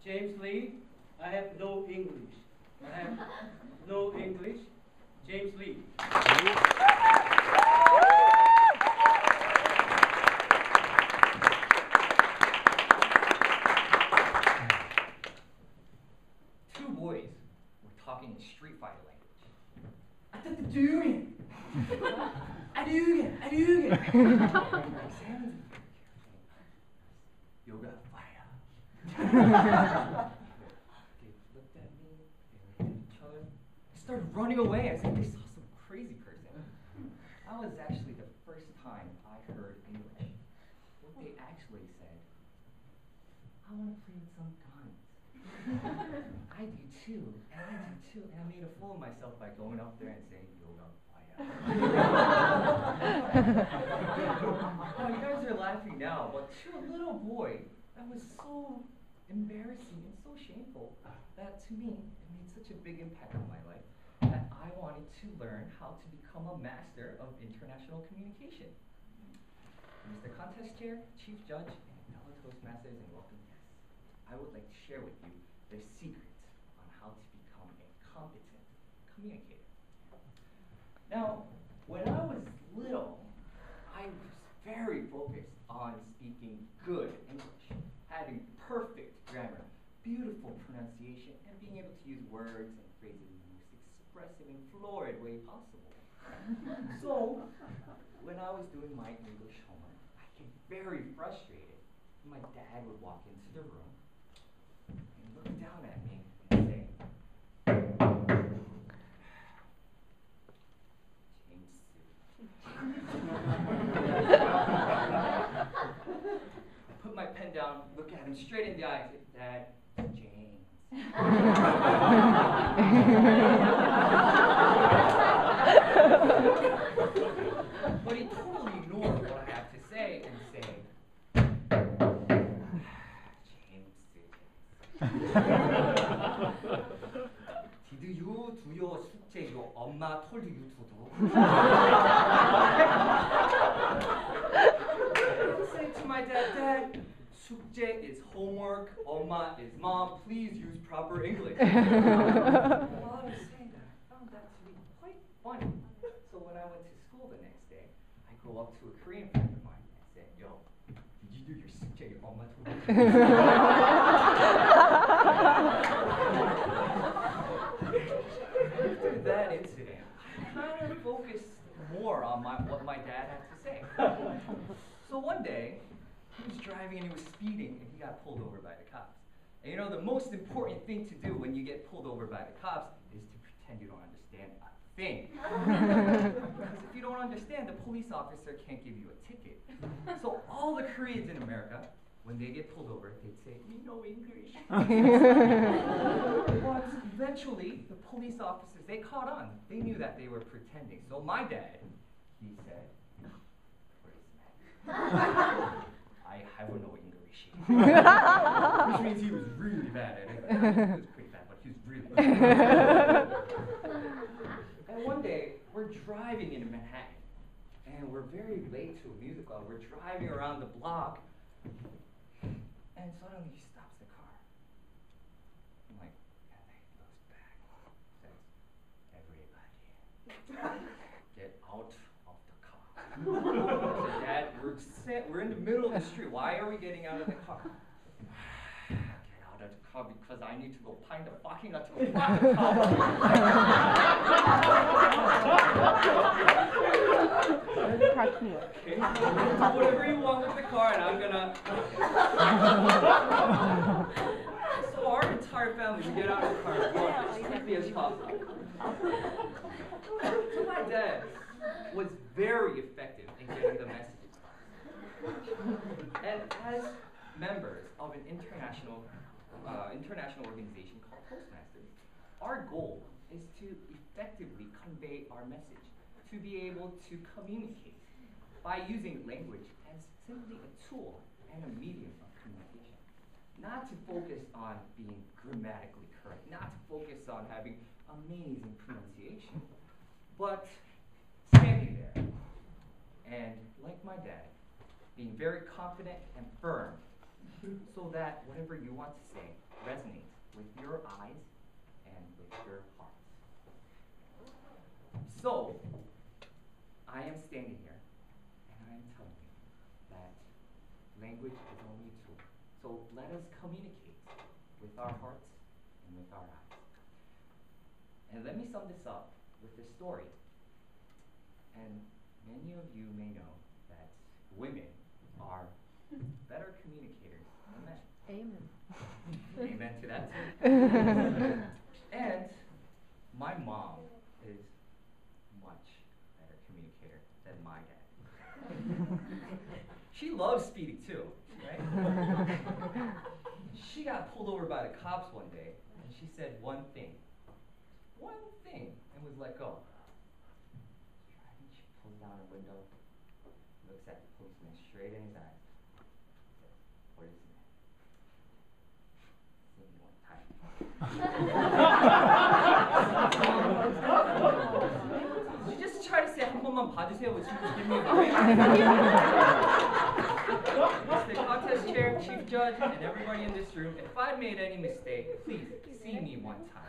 James Lee. I have no English. I have no English. James Lee. Two boys were talking in Street Fighter language. Adugan! Adugan! Adugan! Yoga fire. They looked at me, they looked at each other. They started running away as if they saw some crazy person. That was actually the first time I heard English. What they actually said, I want to play with some guns. I do too, and I do too. And I made a fool of myself by going up there and saying, yoga fire. Now, you guys are laughing now, but to a little boy, that was so embarrassing and so shameful that to me, it made such a big impact on my life that I wanted to learn how to become a master of international communication. Mr. Contest Chair, Chief Judge, and fellow Toastmasters and welcome guests, I would like to share with you the secrets on how to become a competent communicator. Now, when I was little, I was very focused on speaking good English, having perfect grammar, beautiful pronunciation, and being able to use words and phrases in the most expressive and florid way possible. So, when I was doing my English homework, I get very frustrated. My dad would walk into the room and look down at me and say, James I put my pen down, look at him straight in the eyes, Dad, James. But he totally ignored what I have to say and say, Did you do your 숙제, your 엄마 told you to do? I said to my dad, Dad, 숙제 is homework, 엄마 is mom, please use proper English. While I was saying that, I found that to be quite funny. So when I went to school the next day, I go up to a Korean friend of mine and said, yo, did you do your 숙제, your 엄마 told After that incident, I kind of focused more on what my dad had to say. So one day, he was driving and he was speeding and he got pulled over by the cops. And you know, the most important thing to do when you get pulled over by the cops is to pretend you don't understand a thing. Because if you don't understand, the police officer can't give you a ticket. So all the Koreans in America, when they get pulled over, they'd say, we know English. But eventually, the police officers, they caught on. They knew that they were pretending. So my dad, he said, I will know English. Which means he was really bad at it. He was pretty bad, but he was really bad. And one day, we're driving in Manhattan, and we're very late to a musical. We're driving around the block, and suddenly he stops the car. I'm like, and then he looks back, says, everybody, get out of the car. I said, Dad, we're in the middle of the street. Why are we getting out of the car? Get out of the car because I need to go find the parking lot to park the car. Okay, do whatever you want with the car, and I'm gonna. So our entire family, we get out of the car as quickly as possible. So my dad was very effective in getting the message across. And as members of an international organization called Toastmasters, our goal is to effectively convey our message, to be able to communicate by using language as simply a tool and a medium of communication. Not to focus on being grammatically correct, not to focus on having amazing pronunciation, but standing there and, like my dad, being very confident and firm so that whatever you want to say resonates with your eyes and with your hearts. So, I am standing here and I am telling you that language is only a tool. So let us communicate with our hearts and with our eyes. And let me sum this up with this story. And many of you may know that women are better communicators than men. Amen. Amen to that too. And my mom is much better communicator than my dad. She loves speeding too, right? She got pulled over by the cops one day, and she said one thing, and was let go. Driving, she pulls down her window, looks at the policeman straight in his eyes, says, "What is it?" See me one time. She just tried to say, "한 번만 봐주세요," which she was giving me a break. The contest chair, chief judge, and everybody in this room, if I made any mistake, please see me one time.